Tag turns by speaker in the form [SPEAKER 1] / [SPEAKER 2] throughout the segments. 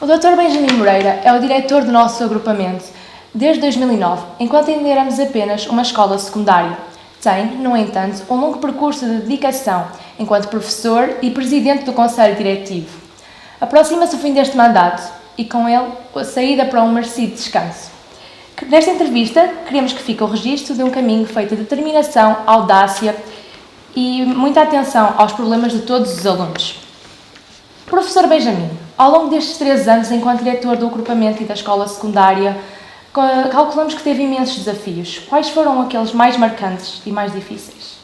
[SPEAKER 1] O Dr. Benjamin Moreira é o diretor do nosso agrupamento desde 2009, enquanto ainda éramos apenas uma escola secundária. Tem, no entanto, um longo percurso de dedicação enquanto professor e presidente do Conselho Diretivo. Aproxima-se o fim deste mandato e, com ele, a saída para um merecido descanso. Nesta entrevista, queremos que fique o registro de um caminho feito de determinação, audácia e muita atenção aos problemas de todos os alunos. Professor Benjamin, ao longo destes 3 anos enquanto diretor do agrupamento e da escola secundária, calculamos que teve imensos desafios. Quais foram aqueles mais marcantes e mais difíceis?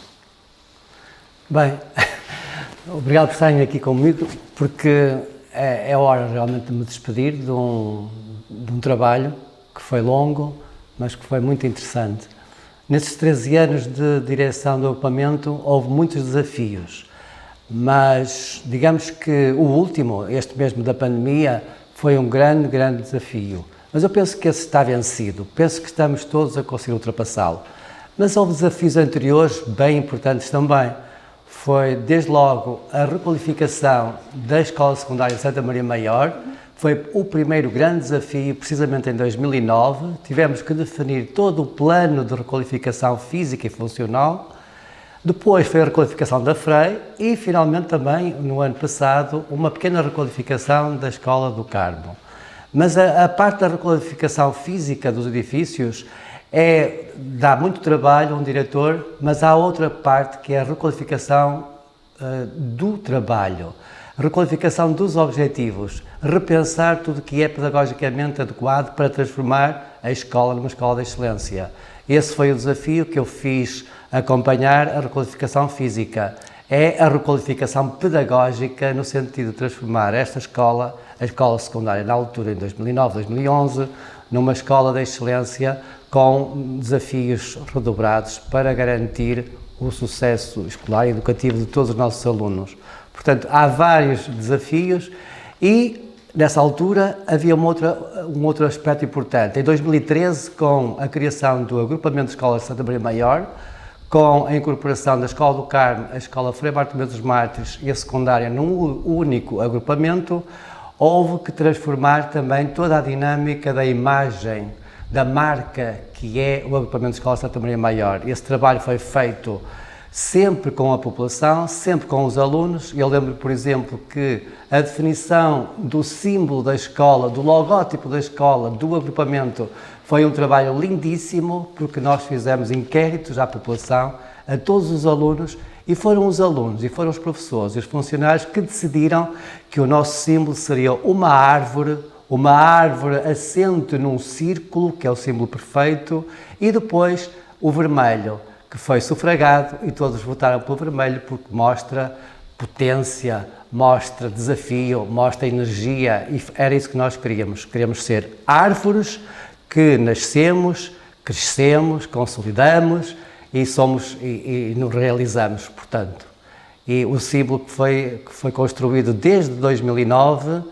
[SPEAKER 2] Bem, obrigado por estarem aqui comigo, porque é hora realmente de me despedir de um trabalho que foi longo, mas que foi muito interessante. Nesses 13 anos de direção do agrupamento houve muitos desafios, mas digamos que o último, este mesmo da pandemia, foi um grande desafio. Mas eu penso que esse está vencido, penso que estamos todos a conseguir ultrapassá-lo. Mas houve desafios anteriores bem importantes também. Foi, desde logo, a requalificação da Escola Secundária de Santa Maria Maior. Foi o primeiro grande desafio, precisamente em 2009. Tivemos que definir todo o plano de requalificação física e funcional. Depois foi a requalificação da FREI e, finalmente, também, no ano passado, uma pequena requalificação da Escola do Carmo. Mas a parte da requalificação física dos edifícios dá muito trabalho a um diretor, mas há outra parte que é a requalificação do trabalho, a requalificação dos objetivos, repensar tudo o que é pedagogicamente adequado para transformar a escola numa escola de excelência. Esse foi o desafio que eu fiz acompanhar a requalificação física. É a requalificação pedagógica no sentido de transformar esta escola, a escola secundária na altura, em 2009, 2011, numa escola de excelência com desafios redobrados para garantir o sucesso escolar e educativo de todos os nossos alunos. Portanto, há vários desafios e, nessa altura, havia um outro aspecto importante. Em 2013, com a criação do agrupamento de escolas de Santa Maria Maior, com a incorporação da Escola do Carmo, a Escola Frei Bartolomeu dos Mártires e a secundária num único agrupamento, houve que transformar também toda a dinâmica da imagem, da marca que é o agrupamento de escola de Santa Maria Maior. Esse trabalho foi feito sempre com a população, sempre com os alunos. Eu lembro, por exemplo, que a definição do símbolo da escola, do logótipo da escola, do agrupamento, foi um trabalho lindíssimo, porque nós fizemos inquéritos à população, a todos os alunos, e foram os alunos, e foram os professores e os funcionários que decidiram que o nosso símbolo seria uma árvore assente num círculo, que é o símbolo perfeito, e depois o vermelho, que foi sufragado, e todos votaram pelo vermelho porque mostra potência, mostra desafio, mostra energia, e era isso que nós queríamos. Queríamos ser árvores que nascemos, crescemos, consolidamos e nos realizamos, portanto. E o símbolo que foi construído desde 2009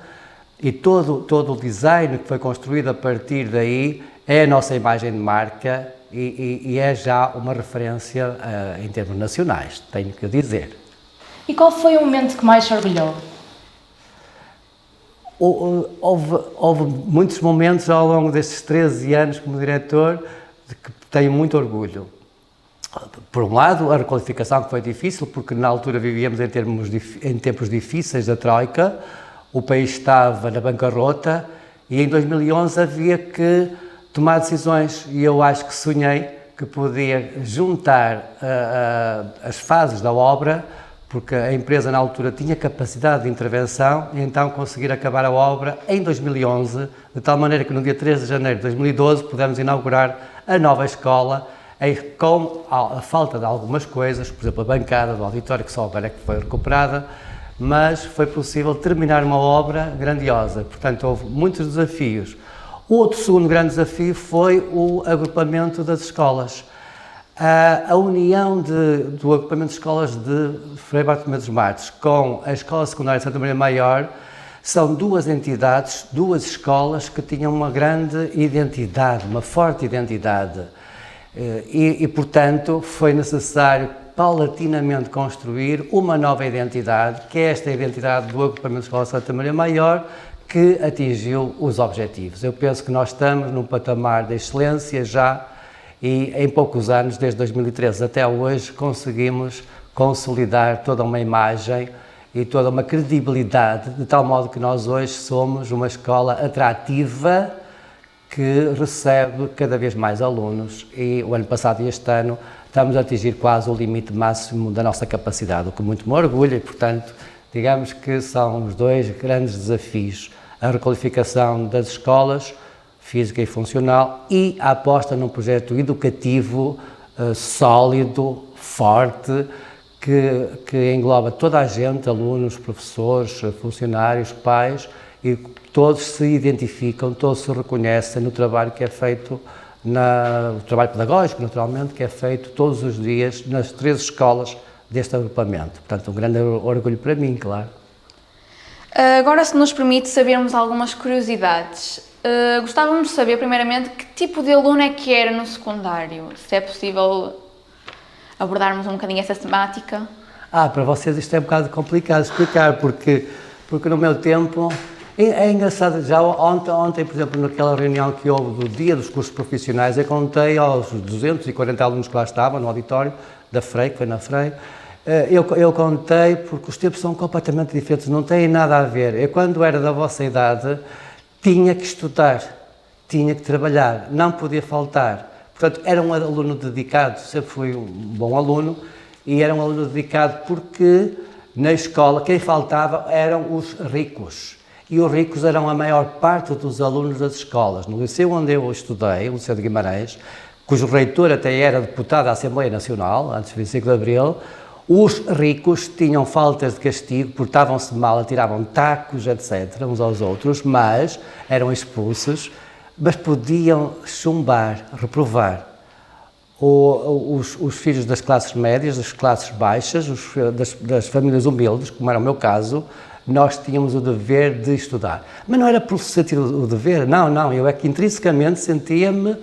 [SPEAKER 2] e todo o design que foi construído a partir daí é a nossa imagem de marca e é já uma referência em termos nacionais, tenho que dizer.
[SPEAKER 1] E qual foi o momento que mais se orgulhou?
[SPEAKER 2] Houve muitos momentos ao longo destes 13 anos como diretor de que tenho muito orgulho. Por um lado, a requalificação que foi difícil, porque na altura vivíamos em tempos difíceis da Troika, o país estava na bancarrota e em 2011 havia que tomar decisões e eu acho que sonhei que podia juntar as fases da obra, porque a empresa na altura tinha capacidade de intervenção e então conseguir acabar a obra em 2011, de tal maneira que no dia 3 de janeiro de 2012 pudemos inaugurar a nova escola, com a falta de algumas coisas, por exemplo a bancada do auditório que só agora é que foi recuperada, mas foi possível terminar uma obra grandiosa, portanto houve muitos desafios. O outro segundo grande desafio foi o agrupamento das escolas. A união do agrupamento de escolas de Frei Bartolomeu dos Mártires com a Escola Secundária de Santa Maria Maior são duas entidades, duas escolas que tinham uma grande identidade, uma forte identidade. Portanto, foi necessário paulatinamente construir uma nova identidade, que é esta identidade do agrupamento de escola de Santa Maria Maior, que atingiu os objetivos. Eu penso que nós estamos num patamar de excelência já e em poucos anos, desde 2013 até hoje, conseguimos consolidar toda uma imagem e toda uma credibilidade, de tal modo que nós hoje somos uma escola atrativa que recebe cada vez mais alunos e o ano passado e este ano estamos a atingir quase o limite máximo da nossa capacidade, o que muito me orgulha e, portanto, digamos que são os dois grandes desafios, a requalificação das escolas, física e funcional, e a aposta num projeto educativo sólido, forte, que engloba toda a gente, alunos, professores, funcionários, pais, e todos se identificam, todos se reconhecem no trabalho que é feito, o trabalho pedagógico, naturalmente, que é feito todos os dias nas 13 escolas deste agrupamento. Portanto, um grande orgulho para mim, claro.
[SPEAKER 3] Agora, se nos permite sabermos algumas curiosidades, gostávamos de saber, primeiramente, que tipo de aluno é que era no secundário, se é possível abordarmos um bocadinho essa temática.
[SPEAKER 2] Para vocês isto é um bocado complicado de explicar, porque no meu tempo, é engraçado, já ontem, por exemplo, naquela reunião que houve do dia dos cursos profissionais, eu contei aos 240 alunos que lá estavam no auditório da FREI, que foi na FREI, eu contei porque os tempos são completamente diferentes, não têm nada a ver. Eu, quando era da vossa idade, tinha que estudar, tinha que trabalhar, não podia faltar. Portanto, era um aluno dedicado, sempre fui um bom aluno, e era um aluno dedicado porque na escola quem faltava eram os ricos. E os ricos eram a maior parte dos alunos das escolas. No liceu onde eu estudei, o Liceu de Guimarães, cujo reitor até era deputado da Assembleia Nacional, antes do 25 de Abril, os ricos tinham faltas de castigo, portavam-se mal, atiravam tacos, etc., uns aos outros, mas eram expulsos, mas podiam chumbar, reprovar. Os filhos das classes médias, das classes baixas, das famílias humildes, como era o meu caso, nós tínhamos o dever de estudar. Mas não era por sentir o dever, não, eu é que intrinsecamente sentia-me,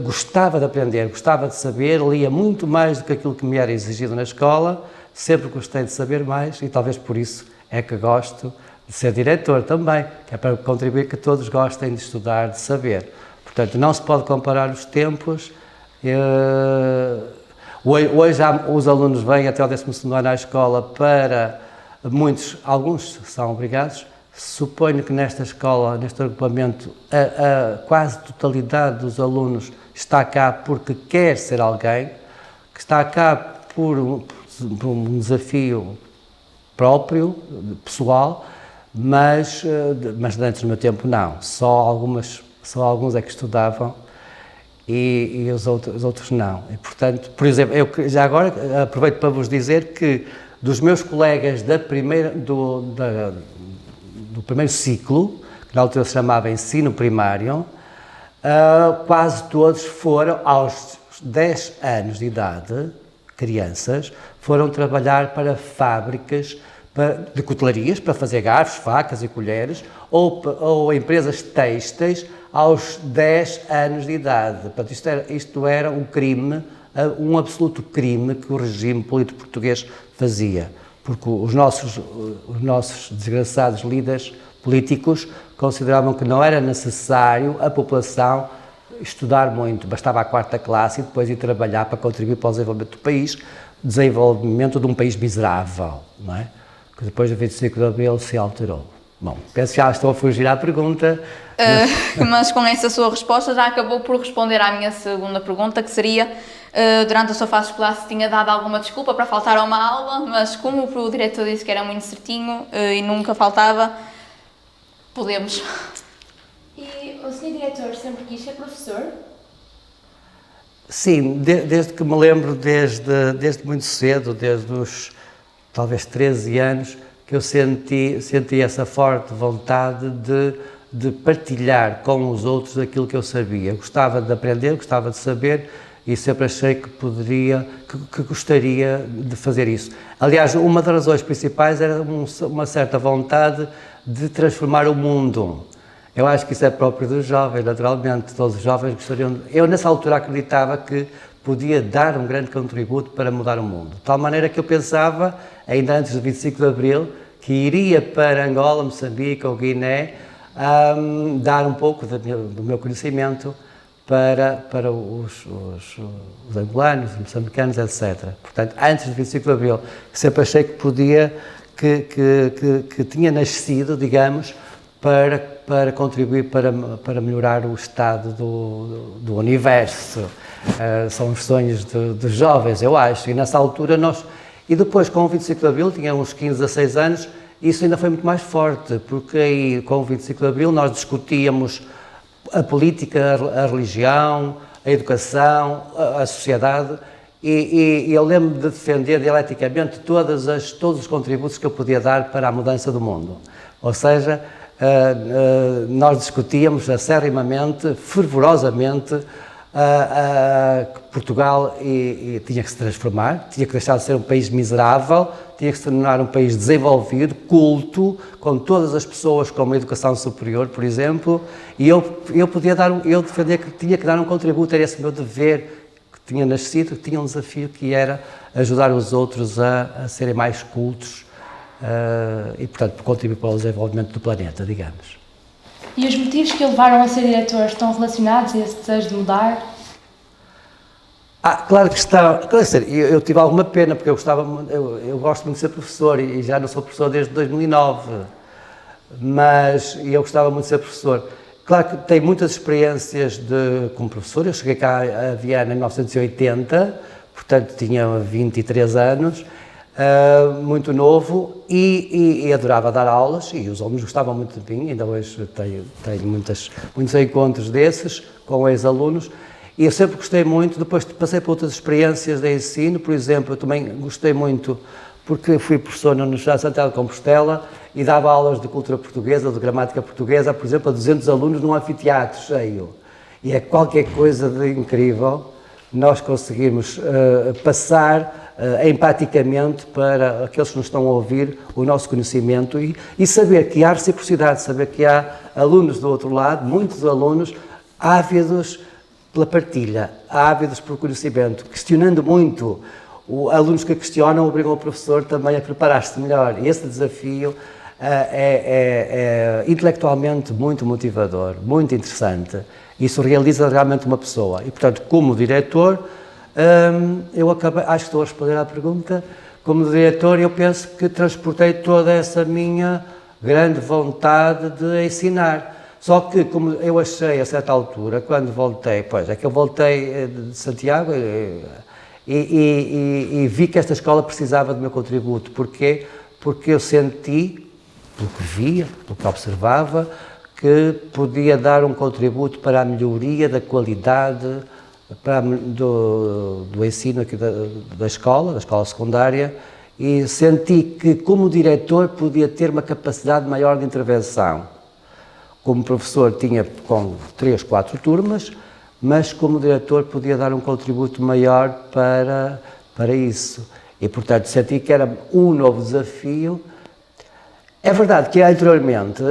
[SPEAKER 2] gostava de aprender, gostava de saber, lia muito mais do que aquilo que me era exigido na escola, sempre gostei de saber mais e talvez por isso é que gosto de ser diretor também, que é para contribuir que todos gostem de estudar, de saber. Portanto, não se pode comparar os tempos. Hoje os alunos vêm até ao 12º ano à escola para... alguns são obrigados. Suponho que nesta escola, neste agrupamento, a quase totalidade dos alunos está cá porque quer ser alguém, que está cá por um desafio próprio, pessoal, mas antes do meu tempo não. Só alguns é que estudavam e os outros não. E, portanto, por exemplo, eu já agora aproveito para vos dizer que dos meus colegas do primeiro ciclo, que na altura se chamava ensino primário, quase todos foram, aos 10 anos de idade, crianças, foram trabalhar para fábricas de cutelarias, para fazer garfos, facas e colheres, ou empresas têxteis aos 10 anos de idade. Portanto, isto era um crime, um absoluto crime que o regime político português fazia, porque os nossos desgraçados líderes políticos consideravam que não era necessário a população estudar muito, bastava a 4ª classe e depois ir trabalhar para contribuir para o desenvolvimento do país, desenvolvimento de um país miserável, não é? Que depois do 25 de Abril se alterou. Bom, penso que já estou a fugir à pergunta.
[SPEAKER 3] Mas com essa sua resposta já acabou por responder à minha segunda pergunta, que seria, durante a sua fase escolar, se tinha dado alguma desculpa para faltar a uma aula, mas como o diretor disse que era muito certinho e nunca faltava, podemos.
[SPEAKER 1] E o Sr. Diretor sempre quis ser professor?
[SPEAKER 2] Sim, desde que me lembro, desde muito cedo, desde os talvez 13 anos, que eu senti essa forte vontade de partilhar com os outros aquilo que eu sabia. Eu gostava de aprender, gostava de saber e sempre achei que gostaria de fazer isso. Aliás, uma das razões principais era uma certa vontade de transformar o mundo. Eu acho que isso é próprio dos jovens, naturalmente, todos os jovens gostariam de... Eu, nessa altura, acreditava que podia dar um grande contributo para mudar o mundo. De tal maneira que eu pensava, ainda antes do 25 de Abril, que que iria para Angola, Moçambique ou Guiné, dar um pouco do meu conhecimento para os angolanos, os moçambicanos, etc. Portanto, antes do 25 de Abril, sempre achei que podia, que tinha nascido, digamos, para contribuir para melhorar o estado do universo. São os sonhos dos jovens, eu acho, e nessa altura nós... E depois, com o 25 de Abril, tinha uns 15, 16 anos, isso ainda foi muito mais forte, porque aí, com o 25 de Abril, nós discutíamos a política, a religião, a educação, a sociedade, e eu lembro de defender dialeticamente todos os contributos que eu podia dar para a mudança do mundo. Ou seja, nós discutíamos acerrimamente, fervorosamente, que Portugal tinha que se transformar, tinha que deixar de ser um país miserável, tinha que se tornar um país desenvolvido, culto, com todas as pessoas com uma educação superior, por exemplo, e eu defendia que tinha que dar um contributo, era esse meu dever, que tinha nascido, que tinha um desafio que era ajudar os outros a serem mais cultos e, portanto, contribuir para o desenvolvimento do planeta, digamos.
[SPEAKER 1] E os motivos que o levaram a ser diretor estão relacionados a esse desejo de mudar?
[SPEAKER 2] Claro que está. Quer dizer, eu tive alguma pena, porque eu gosto muito de ser professor e já não sou professor desde 2009, mas eu gostava muito de ser professor. Claro que tenho muitas experiências como professor, eu cheguei cá a Viana em 1980, portanto tinha 23 anos, muito novo e adorava dar aulas e os alunos gostavam muito de mim, ainda hoje tenho muitos encontros desses com ex-alunos. E eu sempre gostei muito, depois passei por outras experiências de ensino, por exemplo, eu também gostei muito, porque fui professor na Universidade de Santiago de Compostela e dava aulas de cultura portuguesa, de gramática portuguesa, por exemplo, a 200 alunos num anfiteatro cheio. E é qualquer coisa de incrível nós conseguirmos passar empaticamente para aqueles que nos estão a ouvir o nosso conhecimento e saber que há reciprocidade, saber que há alunos do outro lado, muitos alunos ávidos pela partilha, ávidos pelo conhecimento, questionando muito. Alunos que questionam obrigam o professor também a preparar-se melhor. E esse desafio é intelectualmente muito motivador, muito interessante. Isso realiza realmente uma pessoa. E, portanto, como diretor, acho que estou a responder à pergunta, como diretor eu penso que transportei toda essa minha grande vontade de ensinar. Só que, como eu achei a certa altura, quando voltei, eu voltei de Santiago e vi que esta escola precisava do meu contributo. Porquê? Porque eu senti, pelo que via, pelo que observava, que podia dar um contributo para a melhoria da qualidade do ensino aqui da escola secundária, e senti que, como diretor, podia ter uma capacidade maior de intervenção. Como professor tinha com 3, 4 turmas, mas como diretor podia dar um contributo maior para isso. E, portanto, senti que era um novo desafio. É verdade que anteriormente,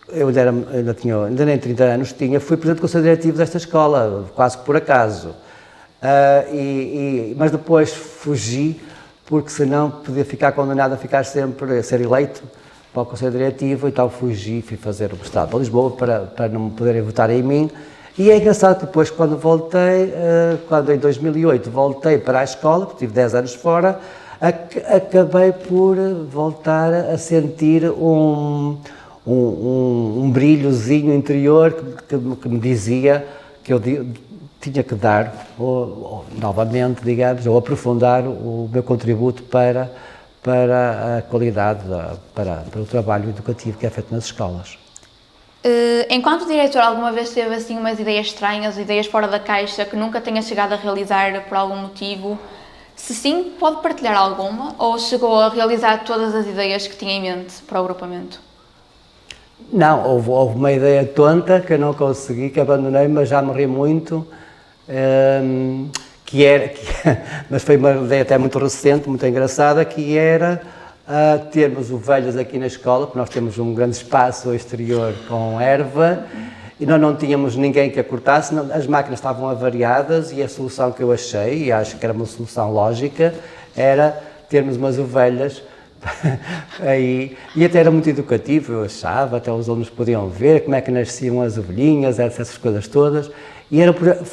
[SPEAKER 2] eu ainda nem 30 anos fui presidente do Conselho Diretivo desta escola, quase por acaso. Mas depois fugi, porque senão podia ficar condenado a ser eleito para o Conselho Diretivo, então fugi, fui fazer o Estado para Lisboa para não poderem votar em mim. E é engraçado que depois, quando em 2008 voltei para a escola, porque tive 10 anos fora, acabei por voltar a sentir um brilhozinho interior que me dizia que eu tinha que dar, novamente, digamos, ou aprofundar o meu contributo para a qualidade, para o trabalho educativo que é feito nas escolas.
[SPEAKER 3] Enquanto diretor, alguma vez teve assim umas ideias estranhas, ideias fora da caixa, que nunca tenha chegado a realizar por algum motivo? Se sim, pode partilhar alguma? Ou chegou a realizar todas as ideias que tinha em mente para o agrupamento?
[SPEAKER 2] Não, houve uma ideia tonta que eu não consegui, que abandonei, mas já me ri muito, mas foi uma ideia até muito recente, muito engraçada, que era termos ovelhas aqui na escola, porque nós temos um grande espaço exterior com erva, e nós não tínhamos ninguém que a cortasse, as máquinas estavam avariadas, e a solução que eu achei, e acho que era uma solução lógica, era termos umas ovelhas E até era muito educativo, eu achava, até os alunos podiam ver como é que nasciam as ovelhinhas, essas coisas todas. E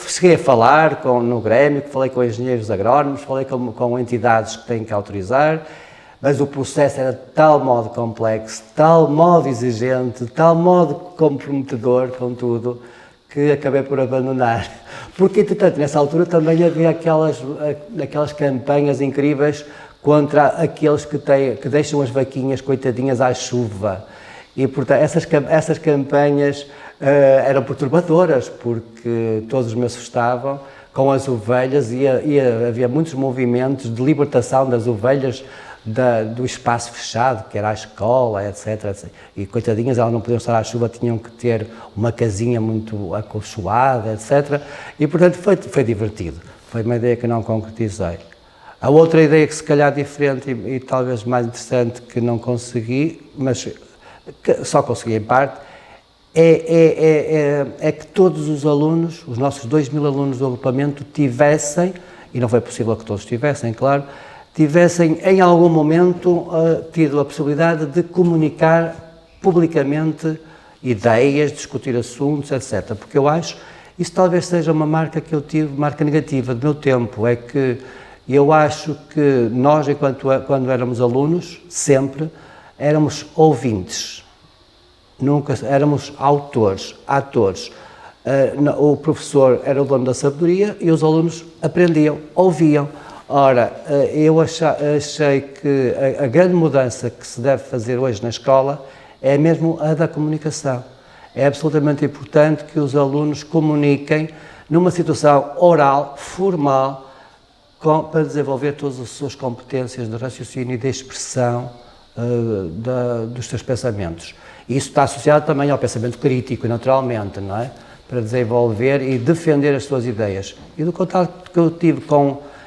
[SPEAKER 2] cheguei a falar no Grêmio, falei com engenheiros agrónomos, falei com entidades que têm que autorizar, mas o processo era de tal modo complexo, de tal modo exigente, de tal modo comprometedor com tudo, que acabei por abandonar. Porque, entretanto, nessa altura também havia aquelas campanhas incríveis contra aqueles que deixam as vaquinhas coitadinhas à chuva. E, portanto, essas campanhas eram perturbadoras, porque todos me assustavam com as ovelhas e havia muitos movimentos de libertação das ovelhas do espaço fechado, que era a escola, etc. E coitadinhas, elas não podiam estar à chuva, tinham que ter uma casinha muito acolchoada, etc. E, portanto, foi divertido. Foi uma ideia que não concretizei. A outra ideia que se calhar diferente e talvez mais interessante que não consegui, mas que só consegui em parte, é que todos os alunos, os nossos 2.000 alunos do agrupamento tivessem, e não foi possível que todos tivessem, claro, tivessem em algum momento tido a possibilidade de comunicar publicamente ideias, discutir assuntos, etc. Porque eu acho, isso talvez seja uma marca que eu tive, marca negativa do meu tempo, é que eu acho que nós, quando éramos alunos, sempre éramos ouvintes, nunca éramos autores, atores. O professor era o dono da sabedoria e os alunos aprendiam, ouviam. Ora, eu achei que a grande mudança que se deve fazer hoje na escola é mesmo a da comunicação. É absolutamente importante que os alunos comuniquem numa situação oral, formal, para desenvolver todas as suas competências de raciocínio e de expressão dos seus pensamentos. E isso está associado também ao pensamento crítico, naturalmente, não é? Para desenvolver e defender as suas ideias. E do contato que eu tive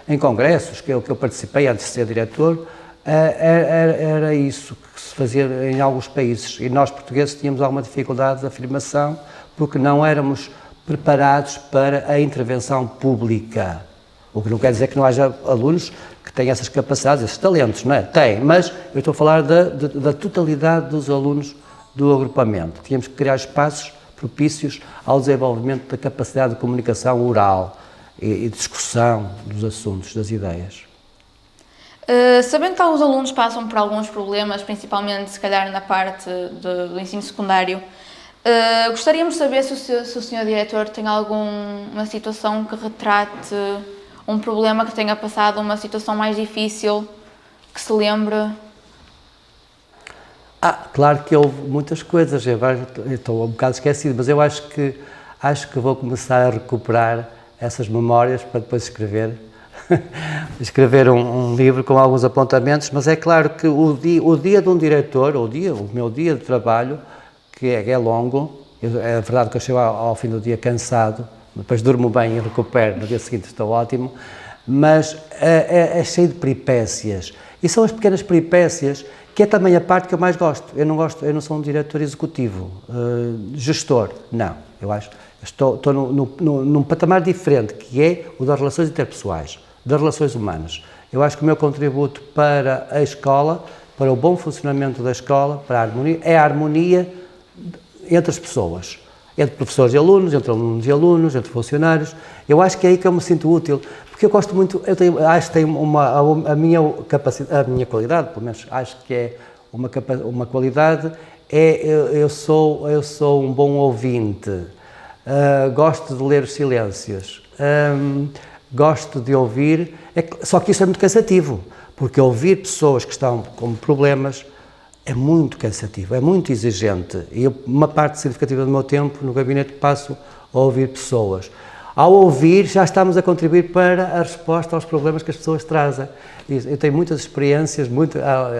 [SPEAKER 2] em congressos, que eu participei antes de ser diretor, era isso que se fazia em alguns países. E nós, portugueses, tínhamos alguma dificuldade de afirmação, porque não éramos preparados para a intervenção pública. O que não quer dizer que não haja alunos que têm essas capacidades, esses talentos, não é? Tem, mas eu estou a falar da totalidade dos alunos do agrupamento. Tínhamos que criar espaços propícios ao desenvolvimento da capacidade de comunicação oral e discussão dos assuntos, das ideias.
[SPEAKER 3] Sabendo que alguns alunos passam por alguns problemas, principalmente se calhar na parte do ensino secundário, gostaríamos de saber se o Sr. Diretor tem alguma situação que retrate um problema que tenha passado, uma situação mais difícil, que se lembre.
[SPEAKER 2] Claro que houve muitas coisas, eu estou um bocado esquecido, mas eu acho que vou começar a recuperar essas memórias para depois escrever um livro com alguns apontamentos, mas é claro que o dia de um diretor, o meu dia de trabalho, que é longo, é verdade que eu chego ao fim do dia cansado, depois durmo bem e recupero, no dia seguinte estou ótimo, mas é cheio de peripécias, e são as pequenas peripécias que é também a parte que eu mais gosto. Eu não sou um diretor executivo, gestor, não, eu acho. Estou num patamar diferente, que é o das relações interpessoais, das relações humanas. Eu acho que o meu contributo para a escola, para o bom funcionamento da escola, para a harmonia, é a harmonia entre as pessoas, entre professores e alunos, entre alunos e alunos, entre funcionários. Eu acho que é aí que eu me sinto útil, porque eu gosto muito, acho que tenho a minha capacidade, a minha qualidade, pelo menos acho que é uma qualidade, eu sou um bom ouvinte. Gosto de ler os silêncios, gosto de ouvir, só que isso é muito cansativo, porque ouvir pessoas que estão com problemas é muito cansativo, é muito exigente, e uma parte significativa do meu tempo no gabinete passo a ouvir pessoas. Ao ouvir, já estamos a contribuir para a resposta aos problemas que as pessoas trazem. Eu tenho muitas experiências,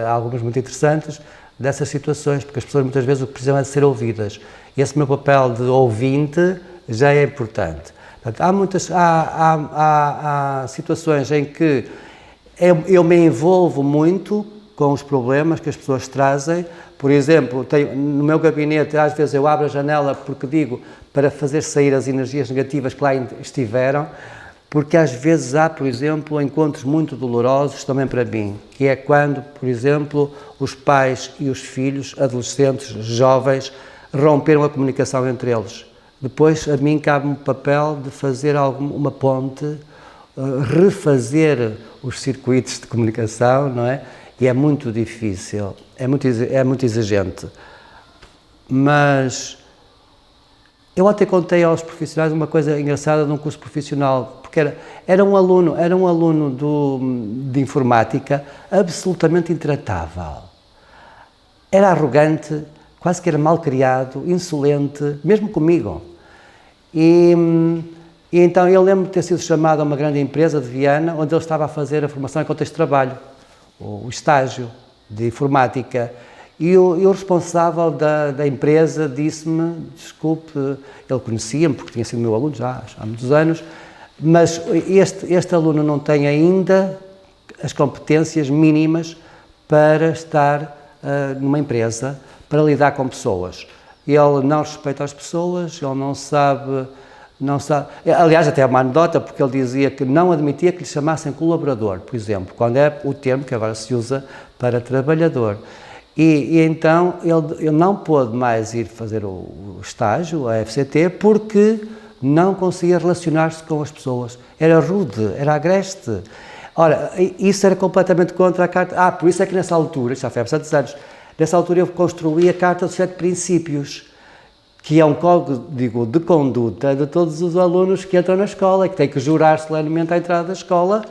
[SPEAKER 2] algumas muito interessantes, dessas situações, porque as pessoas muitas vezes o que precisam é de ser ouvidas. Esse meu papel de ouvinte já é importante. Portanto, há situações em que eu me envolvo muito com os problemas que as pessoas trazem. Por exemplo, no meu gabinete, às vezes eu abro a janela porque digo para fazer sair as energias negativas que lá estiveram, porque às vezes há, por exemplo, encontros muito dolorosos também para mim, que é quando, por exemplo, os pais e os filhos, adolescentes, jovens, romperam a comunicação entre eles. Depois, a mim cabe-me o papel de fazer uma ponte, refazer os circuitos de comunicação, não é? E é muito difícil, é muito exigente. Mas eu até contei aos profissionais uma coisa engraçada de um curso profissional, porque era um aluno de informática absolutamente intratável. Era arrogante, quase que era mal criado, insolente, mesmo comigo. E então eu lembro de ter sido chamado a uma grande empresa de Viana, onde ele estava a fazer a formação em contexto de trabalho, o estágio de informática. E o responsável da empresa disse-me, desculpe, ele conhecia-me porque tinha sido meu aluno já há muitos anos, mas este aluno não tem ainda as competências mínimas para estar numa empresa, para lidar com pessoas. Ele não respeita as pessoas, ele não sabe. Aliás, até é uma anedota, porque ele dizia que não admitia que lhe chamassem colaborador, por exemplo, quando é o termo que agora se usa para trabalhador. E então ele não pôde mais ir fazer o estágio, a FCT, porque não conseguia relacionar-se com as pessoas. Era rude, era agreste. Ora, isso era completamente contra a Carta. Por isso é que nessa altura, já foi há bastantes anos, nessa altura eu construí a Carta dos 7 Princípios, que é um código de conduta de todos os alunos que entram na escola e que têm que jurar solenemente à entrada da escola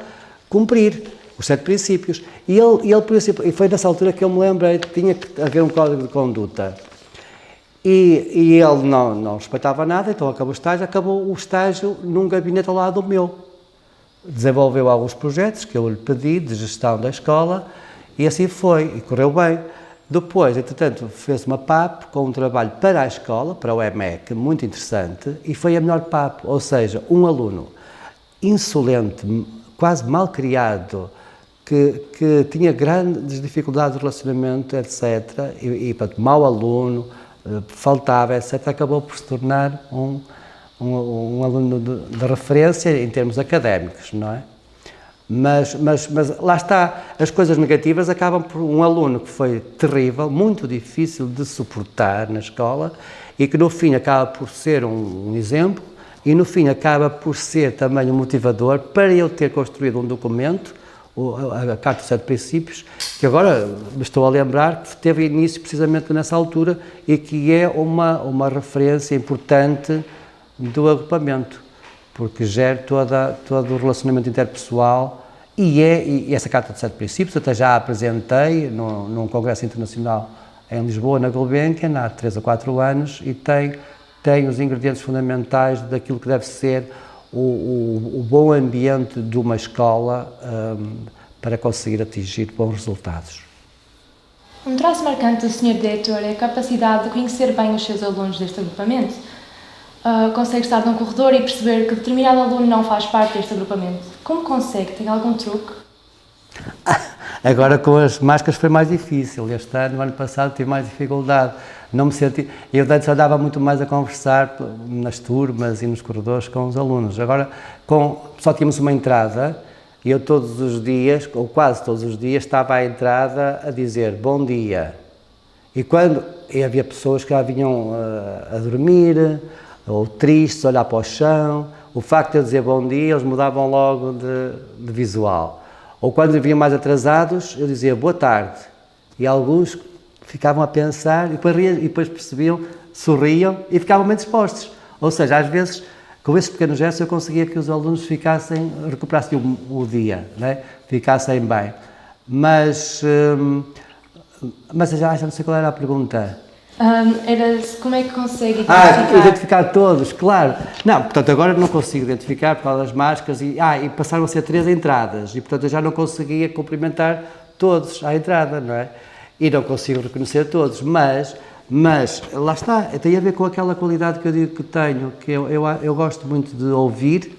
[SPEAKER 2] cumprir os 7 princípios. E foi nessa altura que eu me lembrei que tinha que haver um código de conduta. E ele não respeitava nada, então acabou o estágio num gabinete ao lado do meu. Desenvolveu alguns projetos que eu lhe pedi de gestão da escola e assim foi, e correu bem. Depois, entretanto, fez uma PAP com um trabalho para a escola, para o EMEC, muito interessante, e foi a melhor PAP, ou seja, um aluno insolente, quase mal criado, que tinha grandes dificuldades de relacionamento, etc., e portanto, mau aluno, faltava, etc., acabou por se tornar um aluno de referência em termos académicos, não é? Mas lá está, as coisas negativas acabam por um aluno que foi terrível, muito difícil de suportar na escola e que no fim acaba por ser um exemplo e no fim acaba por ser também um motivador para eu ter construído um documento, a Carta dos 7 Princípios, que agora me estou a lembrar que teve início precisamente nessa altura e que é uma referência importante do agrupamento, porque gera todo o relacionamento interpessoal e essa Carta de 7 Princípios até já a apresentei num congresso internacional em Lisboa, na Gulbenkian, há 3 ou 4 anos, e tem os ingredientes fundamentais daquilo que deve ser o bom ambiente de uma escola para conseguir atingir bons resultados.
[SPEAKER 1] Um traço marcante do Sr. Diretor é a capacidade de conhecer bem os seus alunos deste agrupamento. Consegue estar num corredor e perceber que determinado aluno não faz parte deste agrupamento. Como consegue? Tem algum truque?
[SPEAKER 2] Agora com as máscaras foi mais difícil. No ano passado tive mais dificuldade. Não me senti... Eu antes andava muito mais a conversar nas turmas e nos corredores com os alunos. Agora só tínhamos uma entrada e eu todos os dias, ou quase todos os dias, estava à entrada a dizer bom dia. E havia pessoas que já vinham a dormir, ou tristes, olhar para o chão. O facto de eu dizer bom dia, eles mudavam logo de visual. Ou quando vinham mais atrasados, eu dizia boa tarde. E alguns ficavam a pensar e depois percebiam, sorriam e ficavam bem dispostos. Ou seja, às vezes, com esses pequenos gestos, eu conseguia que os alunos recuperassem o dia, né? Ficassem bem. Mas já não sei qual era a pergunta.
[SPEAKER 1] Era como é que consegue identificar?
[SPEAKER 2] Identificar todos, claro. Não, portanto, agora não consigo identificar por causa das máscaras e passaram a ser 3 entradas e, portanto, eu já não conseguia cumprimentar todos à entrada, não é? E não consigo reconhecer todos, mas lá está, tem a ver com aquela qualidade que eu digo que tenho, que eu gosto muito de ouvir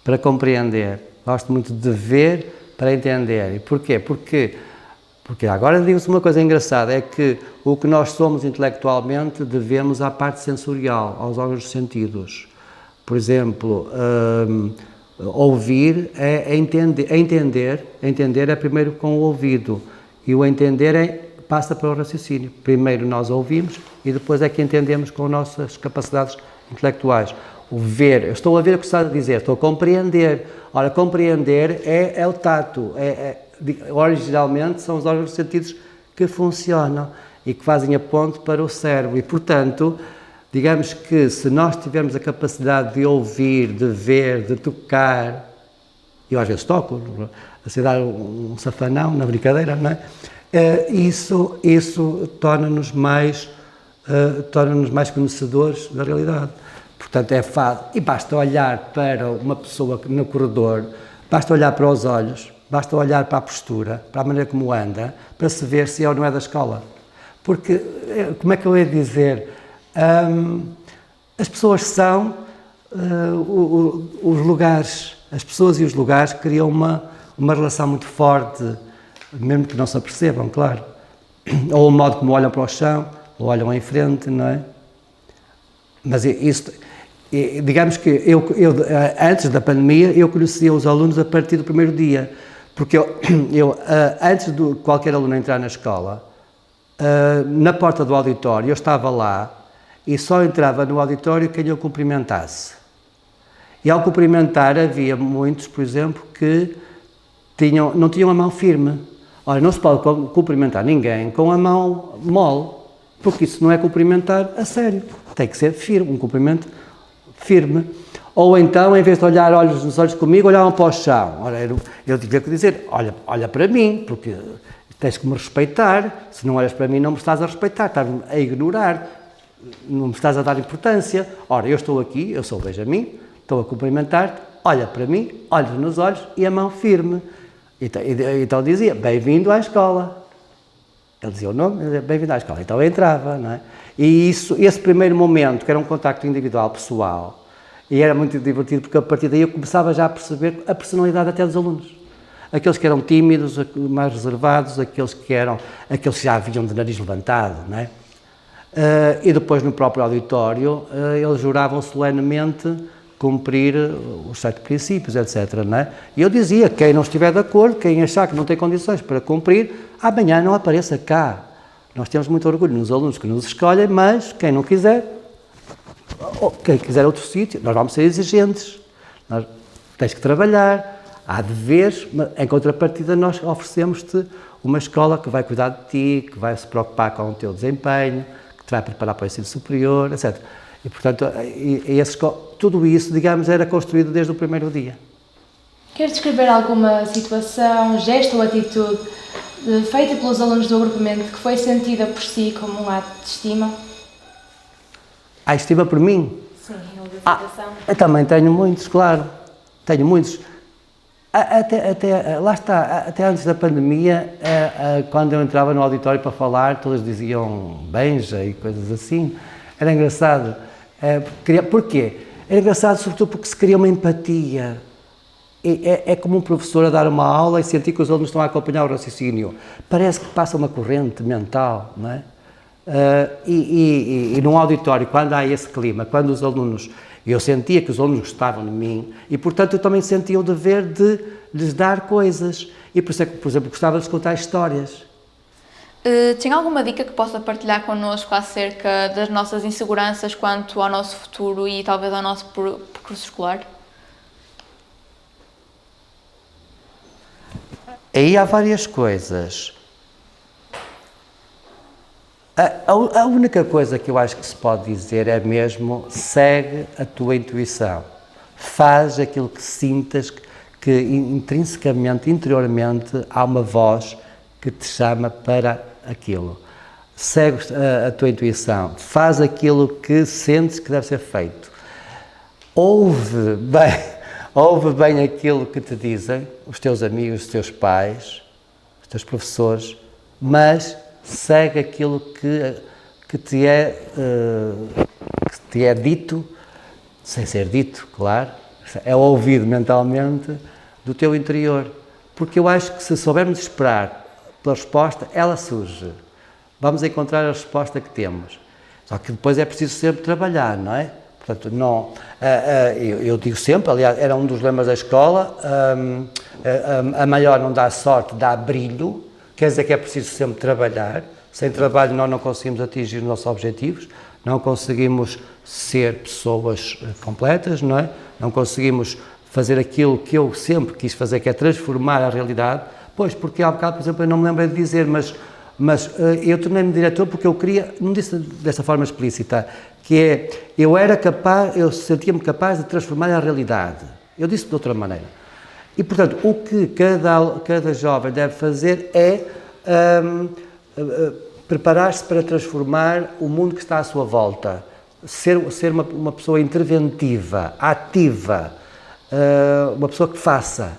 [SPEAKER 2] para compreender, gosto muito de ver para entender. E porquê? Porque agora digo-se uma coisa engraçada, é que o que nós somos intelectualmente devemos à parte sensorial, aos órgãos dos sentidos. Por exemplo, Ouvir é entender é primeiro com o ouvido, e o entender passa para o raciocínio. Primeiro nós ouvimos e depois é que entendemos com as nossas capacidades intelectuais. O ver, eu estou a ver o que está a dizer, estou a compreender. Ora, compreender é o tato, originalmente são os órgãos de sentidos que funcionam e que fazem a ponte para o cérebro e, portanto, digamos que se nós tivermos a capacidade de ouvir, de ver, de tocar, eu às vezes toco, a dar um safanão na brincadeira, não é? Isso torna-nos mais conhecedores da realidade. Portanto, é fácil. E basta olhar para uma pessoa no corredor, basta olhar para os olhos, basta olhar para a postura, para a maneira como anda, para se ver se é ou não é da escola. Porque, como é que eu ia dizer? As pessoas são os lugares, as pessoas e os lugares criam uma relação muito forte, mesmo que não se apercebam, claro. Ou o modo como olham para o chão, ou olham em frente, não é? Mas isso, digamos que eu antes da pandemia, eu conhecia os alunos a partir do primeiro dia, porque eu antes de qualquer aluno entrar na escola, na porta do auditório, eu estava lá e só entrava no auditório quem eu cumprimentasse. E ao cumprimentar havia muitos, por exemplo, que não tinham a mão firme. Ora, não se pode cumprimentar ninguém com a mão mole, porque isso não é cumprimentar a sério. Tem que ser firme, um cumprimento firme. Ou então, em vez de olhar olhos nos olhos comigo, olhavam para o chão. Ora, eu tinha que dizer, olha para mim, porque tens que me respeitar. Se não olhas para mim, não me estás a respeitar, estás-me a ignorar, não me estás a dar importância. Ora, eu estou aqui, eu sou o Benjamin, estou a cumprimentar-te, olha para mim, olhos nos olhos e a mão firme. Então dizia, bem-vindo à escola. Ele dizia o nome, dizia, bem-vindo à escola. Então eu entrava, não é? E esse primeiro momento, que era um contacto individual, pessoal, e era muito divertido, porque a partir daí eu começava já a perceber a personalidade até dos alunos. Aqueles que eram tímidos, mais reservados, aqueles que já vinham de nariz levantado, não é? E depois no próprio auditório, eles juravam solenemente cumprir os 7 princípios, etc. Não é? E eu dizia, quem não estiver de acordo, quem achar que não tem condições para cumprir, amanhã não apareça cá. Nós temos muito orgulho nos alunos que nos escolhem, mas quem não quiser, ou quem quiser outro sítio, nós vamos ser exigentes. Tens que trabalhar, há deveres, mas em contrapartida nós oferecemos-te uma escola que vai cuidar de ti, que vai se preocupar com o teu desempenho, que te vai preparar para o ensino superior, etc. E, portanto, tudo isso, digamos, era construído desde o primeiro dia.
[SPEAKER 1] Quer descrever alguma situação, gesto ou atitude feita pelos alunos do agrupamento que foi sentida por si como um ato de estima?
[SPEAKER 2] A estima por mim?
[SPEAKER 1] Sim, aceitação.
[SPEAKER 2] Eu também tenho muitos, claro. Tenho muitos. Lá está, até antes da pandemia, quando eu entrava no auditório para falar, todos diziam benja e coisas assim. Era engraçado. Porquê? Era engraçado sobretudo porque se cria uma empatia. É como um professor a dar uma aula e sentir que os alunos estão a acompanhar o raciocínio. Parece que passa uma corrente mental, não é? E num auditório, quando há esse clima, quando os alunos... Eu sentia que os alunos gostavam de mim e, portanto, eu também sentia o dever de lhes dar coisas. E por isso é que, por exemplo, gostava de lhes contar histórias.
[SPEAKER 3] Tem alguma dica que possa partilhar connosco acerca das nossas inseguranças quanto ao nosso futuro e talvez ao nosso percurso escolar?
[SPEAKER 2] Aí há várias coisas. A única coisa que eu acho que se pode dizer é mesmo, segue a tua intuição. Faz aquilo que sintas, que intrinsecamente, interiormente, há uma voz que te chama para aquilo. Segue a tua intuição. Faz aquilo que sentes que deve ser feito. Ouve bem aquilo que te dizem os teus amigos, os teus pais, os teus professores, mas segue aquilo que te é dito, sem ser dito, claro, é ouvido mentalmente do teu interior. Porque eu acho que se soubermos esperar pela resposta, ela surge. Vamos encontrar a resposta que temos. Só que depois é preciso sempre trabalhar, não é? Portanto, não, eu digo sempre, aliás, era um dos lemas da escola, a maior não dá sorte, dá brilho, quer dizer que é preciso sempre trabalhar. Sem trabalho nós não conseguimos atingir os nossos objetivos, não conseguimos ser pessoas completas, não é? Não conseguimos fazer aquilo que eu sempre quis fazer, que é transformar a realidade. Pois, porque há bocado, por exemplo, eu não me lembrei de dizer, mas eu tornei-me diretor porque eu queria, não disse dessa forma explícita, que é, eu sentia-me capaz de transformar a realidade. Eu disse de outra maneira. E, portanto, o que cada jovem deve fazer é preparar-se para transformar o mundo que está à sua volta, ser uma pessoa interventiva, ativa, uma pessoa que faça,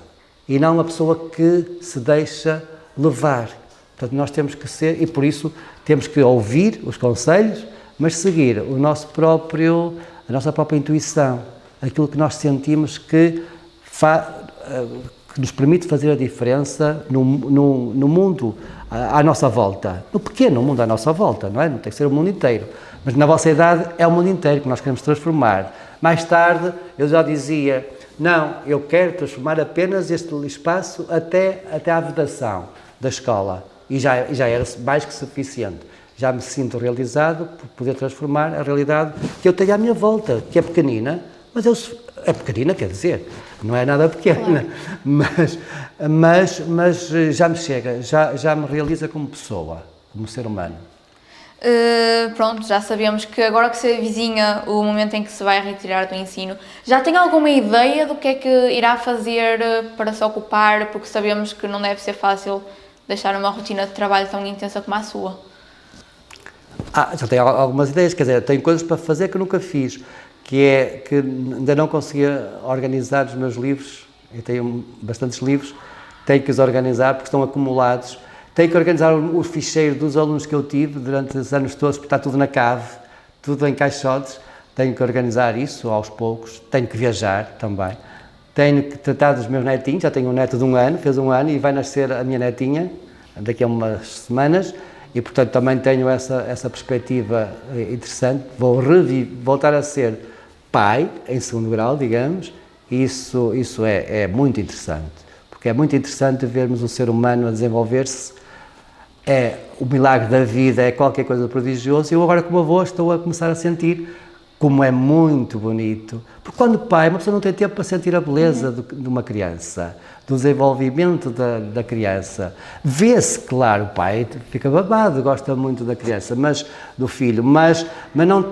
[SPEAKER 2] e não uma pessoa que se deixa levar. Portanto, nós temos que ser, e por isso temos que ouvir os conselhos, mas seguir a nossa própria intuição, aquilo que nós sentimos que nos permite fazer a diferença no mundo à nossa volta, no pequeno mundo à nossa volta, não é? Não tem que ser o mundo inteiro, mas na vossa idade é o mundo inteiro que nós queremos transformar. Mais tarde eu já dizia, não, eu quero transformar apenas este espaço até à vedação da escola, e já era mais que suficiente. Já me sinto realizado por poder transformar a realidade que eu tenho à minha volta, que é pequenina, mas é pequenina, quer dizer, não é nada pequena, claro. mas já me chega, já me realiza como pessoa, como ser humano.
[SPEAKER 3] Pronto, já sabemos que agora que se avizinha o momento em que se vai retirar do ensino, já tem alguma ideia do que é que irá fazer para se ocupar, porque sabemos que não deve ser fácil deixar uma rotina de trabalho tão intensa como a sua.
[SPEAKER 2] Já tenho algumas ideias, quer dizer, tenho coisas para fazer que eu nunca fiz, que ainda não conseguia organizar os meus livros. Eu tenho bastantes livros, tenho que os organizar porque estão acumulados. Tenho que organizar os ficheiros dos alunos que eu tive durante os anos todos, porque está tudo na cave, tudo em caixotes. Tenho que organizar isso aos poucos. Tenho que viajar também. Tenho que tratar dos meus netinhos. Já tenho um neto de 1 ano, fez 1 ano e vai nascer a minha netinha daqui a umas semanas. E, portanto, também tenho essa perspectiva interessante. Vou voltar a ser pai, em 2º grau, digamos. Isso é muito interessante, porque é muito interessante vermos o ser humano a desenvolver-se. É o milagre da vida, é qualquer coisa prodigiosa. Eu agora, como avô, estou a começar a sentir como é muito bonito. Porque quando pai, uma pessoa não tem tempo para sentir a beleza de uma criança, do desenvolvimento da criança. Vê-se, claro, o pai fica babado, gosta muito da criança, do filho, mas não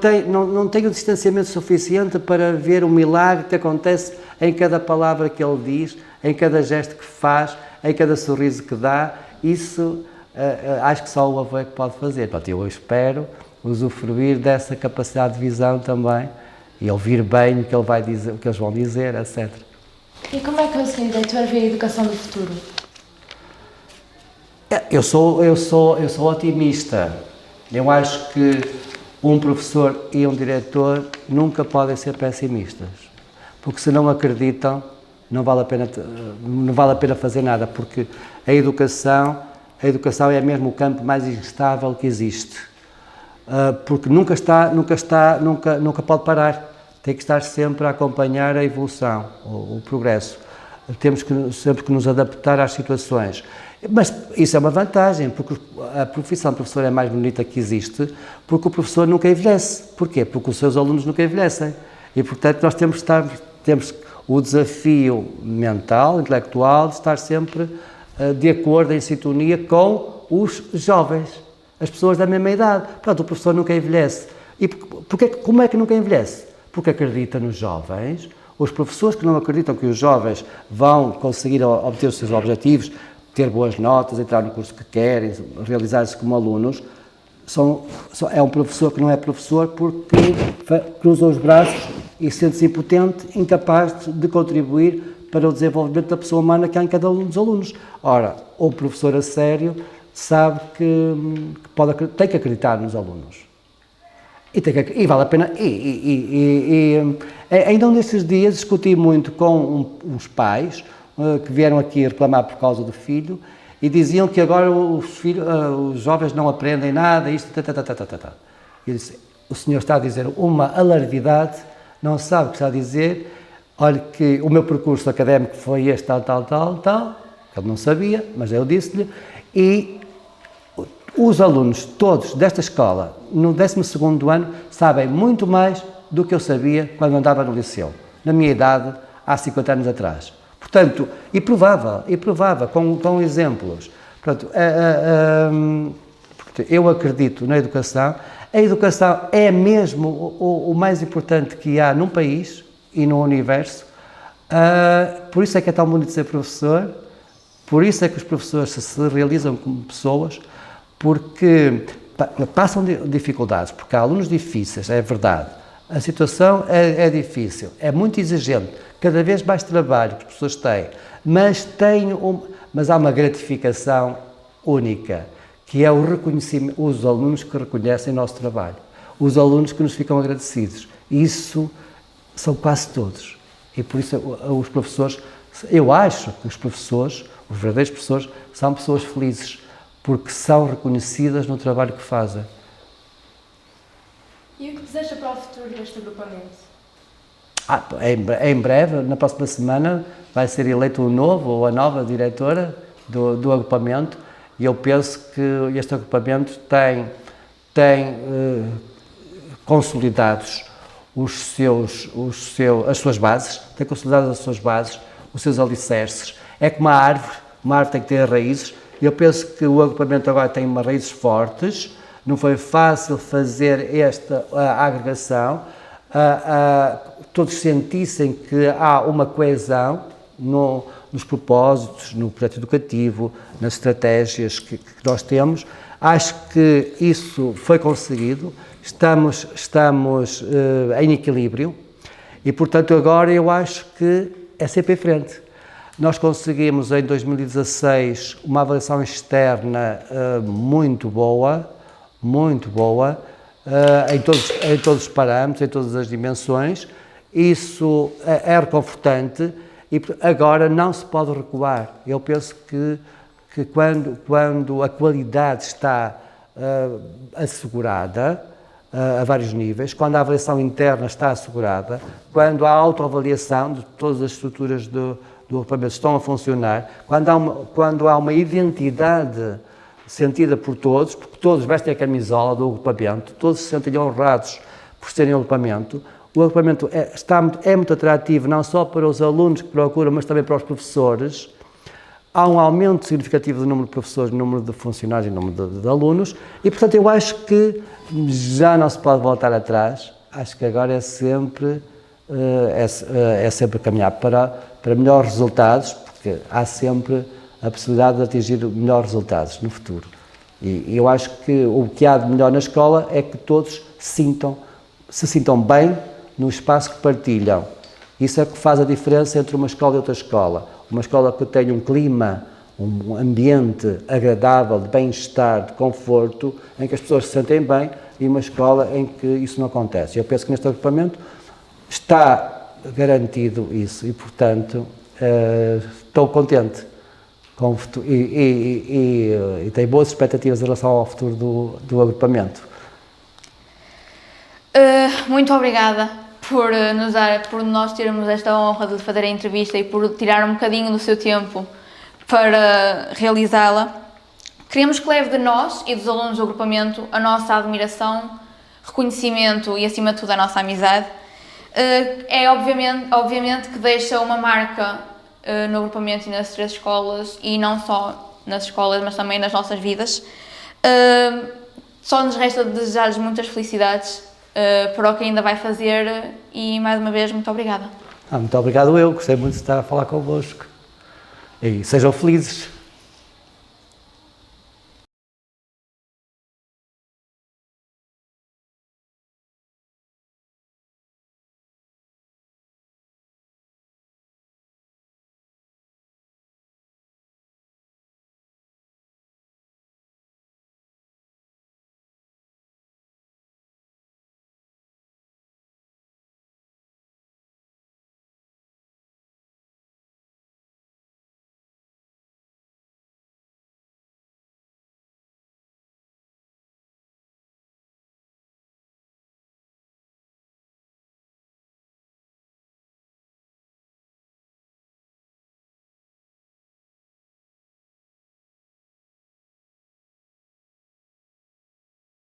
[SPEAKER 2] tem o distanciamento suficiente para ver o milagre que acontece em cada palavra que ele diz, em cada gesto que faz, em cada sorriso que dá. Isso acho que só o avô é que pode fazer. Portanto, eu espero usufruir dessa capacidade de visão também e ouvir bem o que ele vai dizer, o que eles vão dizer, etc.
[SPEAKER 1] E como é que o Sr. Diretor vê a educação do futuro?
[SPEAKER 2] Eu sou otimista. Eu acho que um professor e um diretor nunca podem ser pessimistas, porque se não acreditam, não vale a pena fazer nada, porque a educação é mesmo o campo mais instável que existe, porque nunca pode parar, tem que estar sempre a acompanhar a evolução, o progresso. Temos sempre que nos adaptar às situações. Mas isso é uma vantagem, porque a profissão de professor é a mais bonita que existe, porque o professor nunca envelhece. Porquê? Porque os seus alunos nunca envelhecem. E, portanto, nós temos o desafio mental, intelectual, de estar sempre de acordo, em sintonia com os jovens, as pessoas da mesma idade. Portanto, o professor nunca envelhece. E como é que nunca envelhece? Porque acredita nos jovens. Os professores que não acreditam que os jovens vão conseguir obter os seus objetivos, ter boas notas, entrar no curso que querem, realizar-se como alunos, é um professor que não é professor porque cruza os braços e sente-se impotente, incapaz de contribuir para o desenvolvimento da pessoa humana que há em cada um dos alunos. Ora, o professor a sério sabe que tem que acreditar nos alunos. E vale a pena. Ainda nesses dias discuti muito com uns pais que vieram aqui reclamar por causa do filho e diziam que agora os jovens não aprendem nada, isto. Eu disse, o senhor está a dizer uma alarvidade, não sabe o que está a dizer, olha que o meu percurso académico foi este, tal, ele não sabia, mas eu disse-lhe, e os alunos todos desta escola, no 12º ano, sabem muito mais do que eu sabia quando andava no liceu, na minha idade, há 50 anos atrás. Portanto, e provava com exemplos. Portanto, eu acredito na educação. A educação é mesmo o mais importante que há num país e no universo. Por isso é que é tão bonito ser professor, por isso é que os professores se realizam como pessoas, porque passam dificuldades, porque há alunos difíceis, é verdade. A situação é difícil, é muito exigente, cada vez mais trabalho que as pessoas têm, mas há uma gratificação única, que é o reconhecimento, os alunos que reconhecem o nosso trabalho, os alunos que nos ficam agradecidos. Isso são quase todos. E por isso os professores, eu acho que os professores, os verdadeiros professores, são pessoas felizes, porque são reconhecidas no trabalho que fazem.
[SPEAKER 1] E o que deseja para o futuro deste agrupamento?
[SPEAKER 2] Em breve, na próxima semana, vai ser eleito o novo ou a nova diretora do agrupamento, e eu penso que este agrupamento tem consolidados as suas bases, tem consolidado as suas bases, os seus alicerces. É como uma árvore tem que ter raízes, e eu penso que o agrupamento agora tem umas raízes fortes, não foi fácil fazer esta agregação, todos sentissem que há uma coesão nos propósitos, no projeto educativo, nas estratégias que nós temos. Acho que isso foi conseguido, estamos em equilíbrio e, portanto, agora eu acho que é sempre em frente. Nós conseguimos em 2016 uma avaliação externa muito boa, em todos os parâmetros, em todas as dimensões. Isso é reconfortante e agora não se pode recuar. Eu penso que quando a qualidade está assegurada a vários níveis, quando a avaliação interna está assegurada, quando a autoavaliação de todas as estruturas do agrupamento estão a funcionar, quando há uma identidade sentida por todos, porque todos vestem a camisola do agrupamento, todos se sentem honrados por serem agrupamento. O agrupamento é muito atrativo, não só para os alunos que procuram, mas também para os professores. Há um aumento significativo do número de professores, no número de funcionários e no número de alunos, e, portanto, eu acho que já não se pode voltar atrás. Acho que agora é sempre caminhar para melhores resultados, porque há sempre a possibilidade de atingir melhores resultados no futuro. E eu acho que o que há de melhor na escola é que todos se sintam bem no espaço que partilham. Isso é o que faz a diferença entre uma escola e outra escola. Uma escola que tenha um clima, um ambiente agradável, de bem-estar, de conforto, em que as pessoas se sentem bem, e uma escola em que isso não acontece. Eu penso que neste agrupamento está garantido isso e, portanto, estou contente e tenho boas expectativas em relação ao futuro do agrupamento.
[SPEAKER 3] Muito obrigada por nós termos esta honra de fazer a entrevista e por tirar um bocadinho do seu tempo para realizá-la. Queremos que leve de nós e dos alunos do agrupamento a nossa admiração, reconhecimento e, acima de tudo, a nossa amizade. É obviamente que deixa uma marca no agrupamento e nas 3 escolas, e não só nas escolas, mas também nas nossas vidas. Só nos resta desejar-lhes muitas felicidades para o que ainda vai fazer e, mais uma vez, muito obrigada.
[SPEAKER 2] Muito obrigado eu, gostei muito de estar a falar convosco. E sejam felizes.